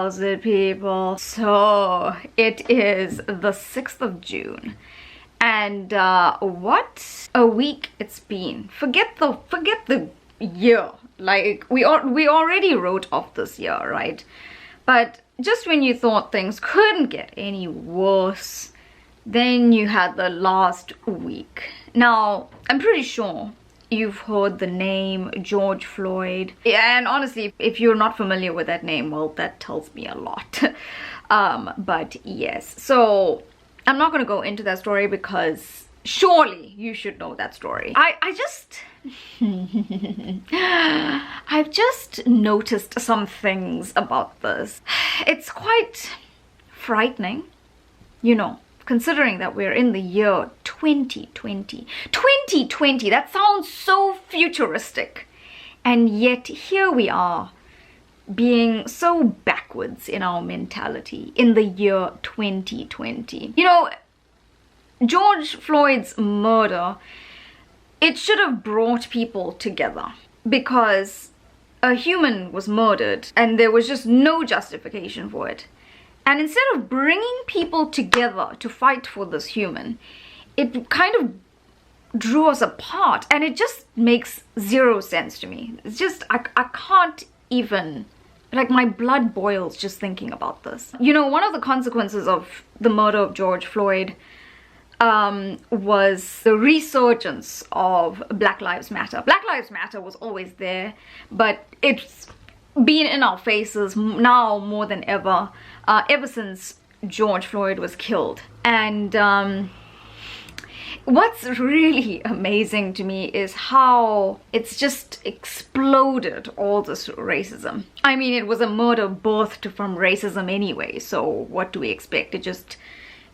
how's it, people? So it is the 6th of June, and what a week it's been. Forget the year. Like we already wrote off this year, right? But just when you thought things couldn't get any worse, then you had the last week. Now, I'm pretty sure you've heard the name George Floyd. And honestly, if you're not familiar with that name, well, that tells me a lot. But yes, so I'm not gonna go into that story because surely you should know that story. I've just noticed some things about this. It's quite frightening, you know, considering that we're in the year 2020. 2020, that sounds so futuristic. And yet here we are, being so backwards in our mentality in the year 2020. You know, George Floyd's murder, it should have brought people together because a human was murdered and there was just no justification for it. And instead of bringing people together to fight for this human, it kind of drew us apart, and it just makes zero sense to me. It's just, I can't even, like, my blood boils just thinking about this. You know, one of the consequences of the murder of George Floyd was the resurgence of Black Lives Matter. Black Lives Matter was always there, but it's been in our faces now more than ever, ever since George Floyd was killed. And what's really amazing to me is how it's just exploded, all this racism. I mean, it was a murder birthed from racism anyway, so what do we expect? It just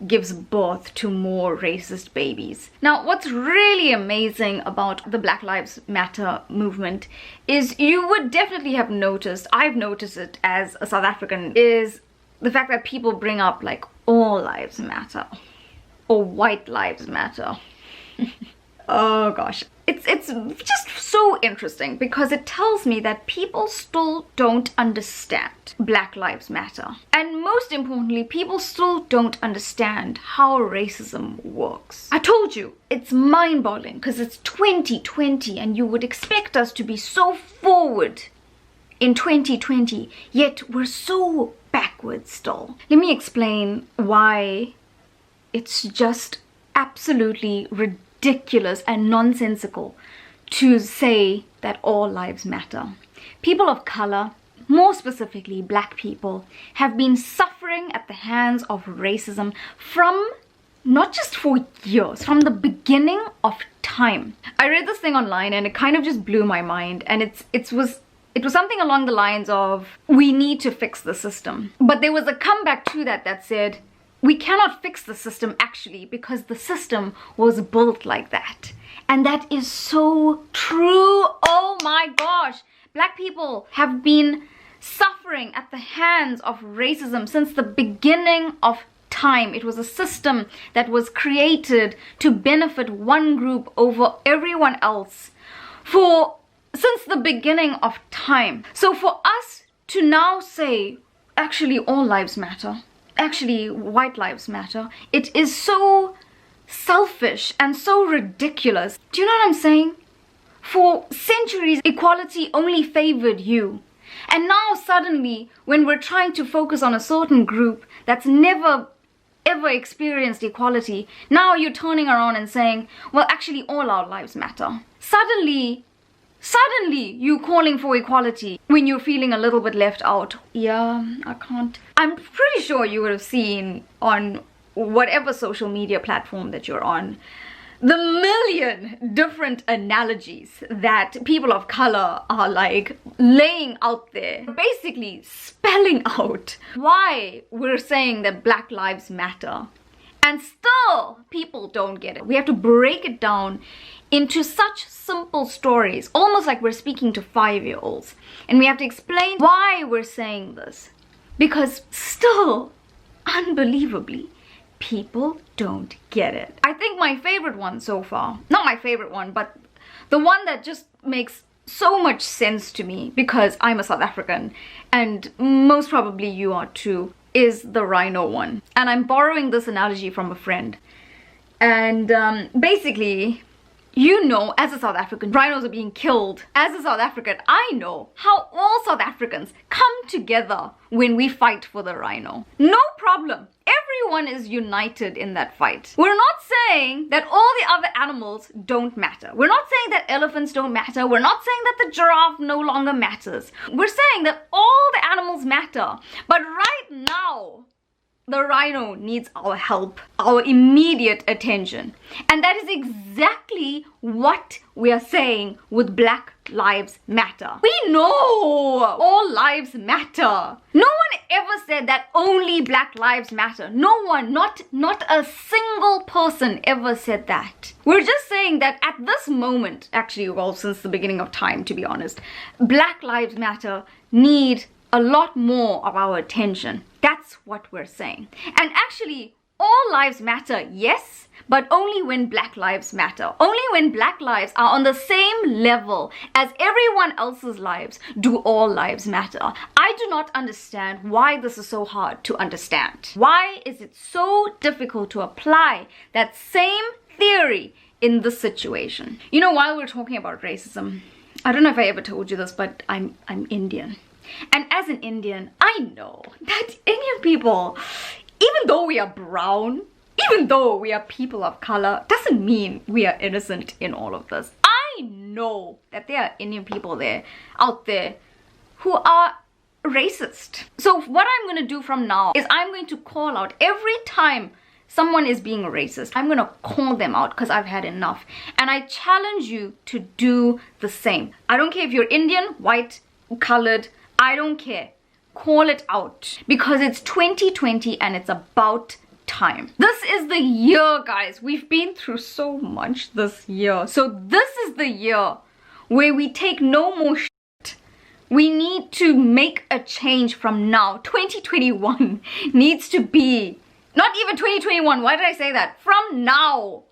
gives birth to more racist babies. Now, what's really amazing about the Black Lives Matter movement is, you would definitely have noticed, I've noticed it as a South African, is the fact that people bring up like all lives matter or white lives matter. Oh gosh, it's just so interesting because it tells me that people still don't understand Black Lives Matter. And most importantly, people still don't understand how racism works. I told you, it's mind-boggling because it's 2020 and you would expect us to be so forward in 2020, yet we're so backwards still. Let me explain why it's just absolutely ridiculous and nonsensical to say that all lives matter. People of color, more specifically black people, have been suffering at the hands of racism from not just for years, from the beginning of time. I read this thing online and it kind of just blew my mind, and it was something along the lines of, we need to fix the system. But there was a comeback to that said, we cannot fix the system actually because the system was built like that. And that is so true. Oh my gosh. Black people have been suffering at the hands of racism since the beginning of time. It was a system that was created to benefit one group over everyone else since the beginning of time. So for us to now say, actually all lives matter, actually white lives matter, it is so selfish and so ridiculous. Do you know what I'm saying? For centuries, equality only favored you. And now suddenly, when we're trying to focus on a certain group that's never ever experienced equality, now you're turning around and saying, well, actually all our lives matter. Suddenly you calling for equality when you're feeling a little bit left out. Yeah, I can't. I'm pretty sure you would have seen on whatever social media platform that you're on, the million different analogies that people of color are like laying out there, basically spelling out why we're saying that Black Lives Matter. And still, people don't get it. We have to break it down into such simple stories, almost like we're speaking to 5-year-olds. And we have to explain why we're saying this. Because still, unbelievably, people don't get it. I think my favorite one so far, not my favorite one, but the one that just makes so much sense to me because I'm a South African and most probably you are too, is the rhino one. And I'm borrowing this analogy from a friend. And basically, you know, as a South African, rhinos are being killed. As a South African, I know how all South Africans come together when we fight for the rhino. No problem. Everyone is united in that fight. We're not saying that all the other animals don't matter. We're not saying that elephants don't matter. We're not saying that the giraffe no longer matters. We're saying that all the animals matter. But right now, the rhino needs our help, our immediate attention. And that is exactly what we are saying with Black Lives Matter. We know all lives matter. No one ever said that only Black Lives Matter. No one, not a single person ever said that. We're just saying that at this moment, actually, well, since the beginning of time, to be honest, Black Lives Matter need a lot more of our attention. That's what we're saying. And actually, all lives matter, yes, but only when Black lives matter. Only when Black lives are on the same level as everyone else's lives do all lives matter. I do not understand why this is so hard to understand. Why is it so difficult to apply that same theory in this situation? You know, while we're talking about racism, I don't know if I ever told you this, but I'm Indian. And as an Indian, I know that Indian people, even though we are brown, even though we are people of color, doesn't mean we are innocent in all of this. I know that there are Indian people out there who are racist. So what I'm going to do from now is I'm going to call out every time someone is being racist. I'm going to call them out because I've had enough. And I challenge you to do the same. I don't care if you're Indian, white, colored, I don't care. Call it out because it's 2020 and it's about time. This is the year, guys. We've been through so much this year. So this is the year where we take no more shit. We need to make a change from now. 2021 needs to be, not even 2021. Why did I say that? From now,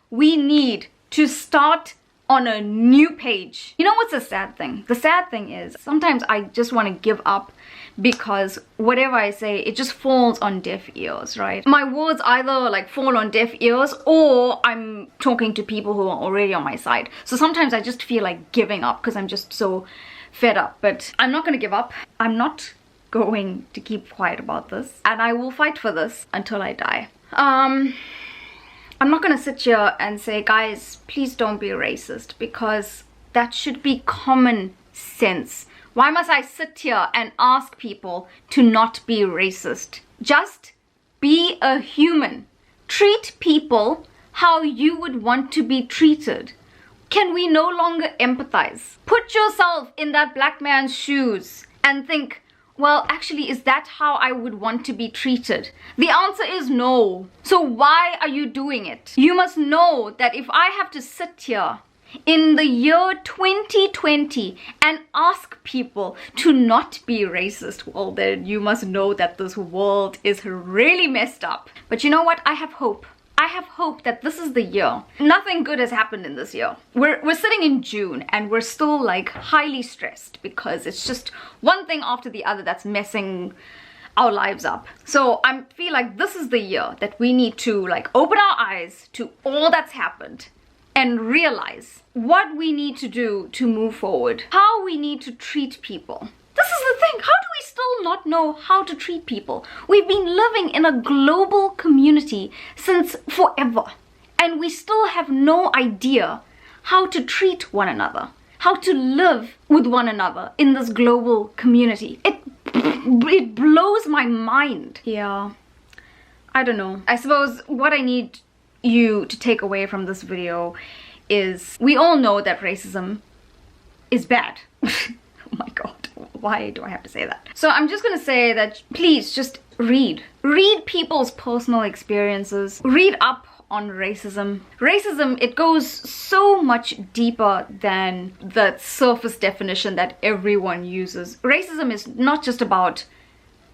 we need to start on a new page. You know what's the sad thing? The sad thing is sometimes I just want to give up because whatever I say, it just falls on deaf ears, right? My words either like fall on deaf ears or I'm talking to people who are already on my side. So sometimes I just feel like giving up because I'm just so fed up. But I'm not going to give up. I'm not going to keep quiet about this. And I will fight for this until I die. I'm not gonna sit here and say, guys, please don't be racist, because that should be common sense. Why must I sit here and ask people to not be racist? Just be a human. Treat people how you would want to be treated. Can we no longer empathize? Put yourself in that black man's shoes and think, well, actually, is that how I would want to be treated? The answer is no. So why are you doing it? You must know that if I have to sit here in the year 2020 and ask people to not be racist, well, then you must know that this world is really messed up. But you know what? I have hope. I have hope that this is the year. Nothing good has happened in this year. We're sitting in June and we're still like highly stressed because it's just one thing after the other that's messing our lives up. So I feel like this is the year that we need to like open our eyes to all that's happened and realize what we need to do to move forward, how we need to treat people. This is the thing. How do we still not know how to treat people? We've been living in a global community since forever, and we still have no idea how to treat one another, how to live with one another in this global community. It blows my mind. Yeah, I don't know. I suppose what I need you to take away from this video is we all know that racism is bad. Oh my god. Why do I have to say that? So I'm just gonna say that please just read. Read people's personal experiences. Read up on racism. Racism, it goes so much deeper than the surface definition that everyone uses. Racism is not just about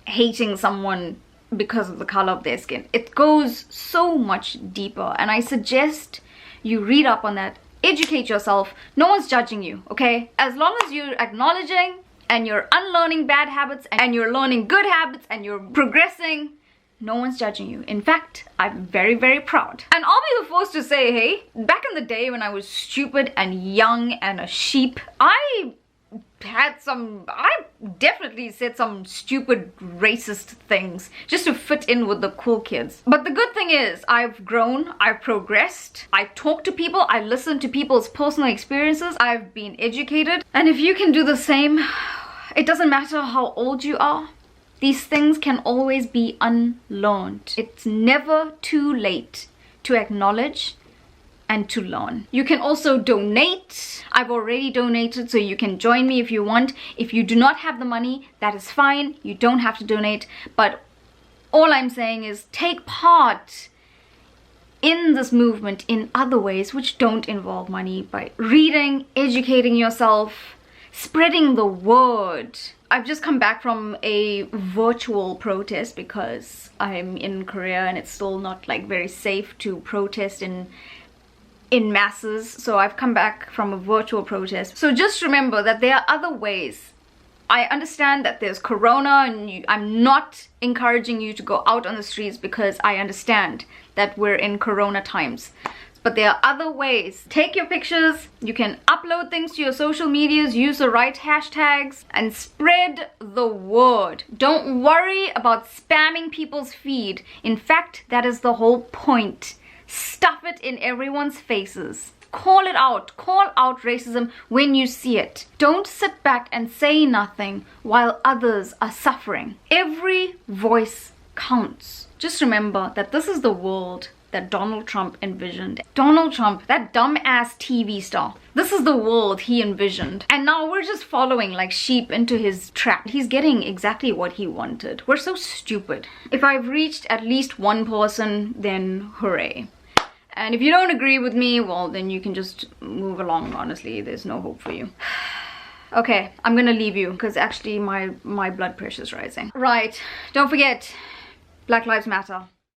hating someone because of the color of their skin. It goes so much deeper, and I suggest you read up on that educate yourself. No one's judging you, okay? As long as you're acknowledging and you're unlearning bad habits and you're learning good habits and you're progressing, no one's judging you. In fact, I'm very, very proud. And I'll be the first to say, hey, back in the day when I was stupid and young and a sheep, I definitely said some stupid racist things just to fit in with the cool kids. But the good thing is I've grown, I've progressed, I talk to people, I listen to people's personal experiences, I've been educated. And if you can do the same, it doesn't matter how old you are. These things can always be unlearned. It's never too late to acknowledge and to learn. You can also donate. I've already donated, so you can join me if you want. If you do not have the money, that is fine. You don't have to donate. But all I'm saying is take part in this movement in other ways which don't involve money, by reading, educating yourself, spreading the word. I've just come back from a virtual protest because I'm in Korea and it's still not like very safe to protest in masses. So I've come back from a virtual protest. So just remember that there are other ways. I understand that there's corona and I'm not encouraging you to go out on the streets because I understand that we're in corona times. But there are other ways. Take your pictures, you can upload things to your social medias, use the right hashtags, and spread the word. Don't worry about spamming people's feed. In fact, that is the whole point. Stuff it in everyone's faces. Call it out. Call out racism when you see it. Don't sit back and say nothing while others are suffering. Every voice counts. Just remember that this is the world that Donald Trump envisioned. Donald Trump, that dumbass TV star. This is the world he envisioned. And now we're just following like sheep into his trap. He's getting exactly what he wanted. We're so stupid. If I've reached at least one person, then hooray. And if you don't agree with me, well, then you can just move along. Honestly, there's no hope for you. Okay, I'm gonna leave you because actually my blood pressure's rising. Right, don't forget, Black Lives Matter.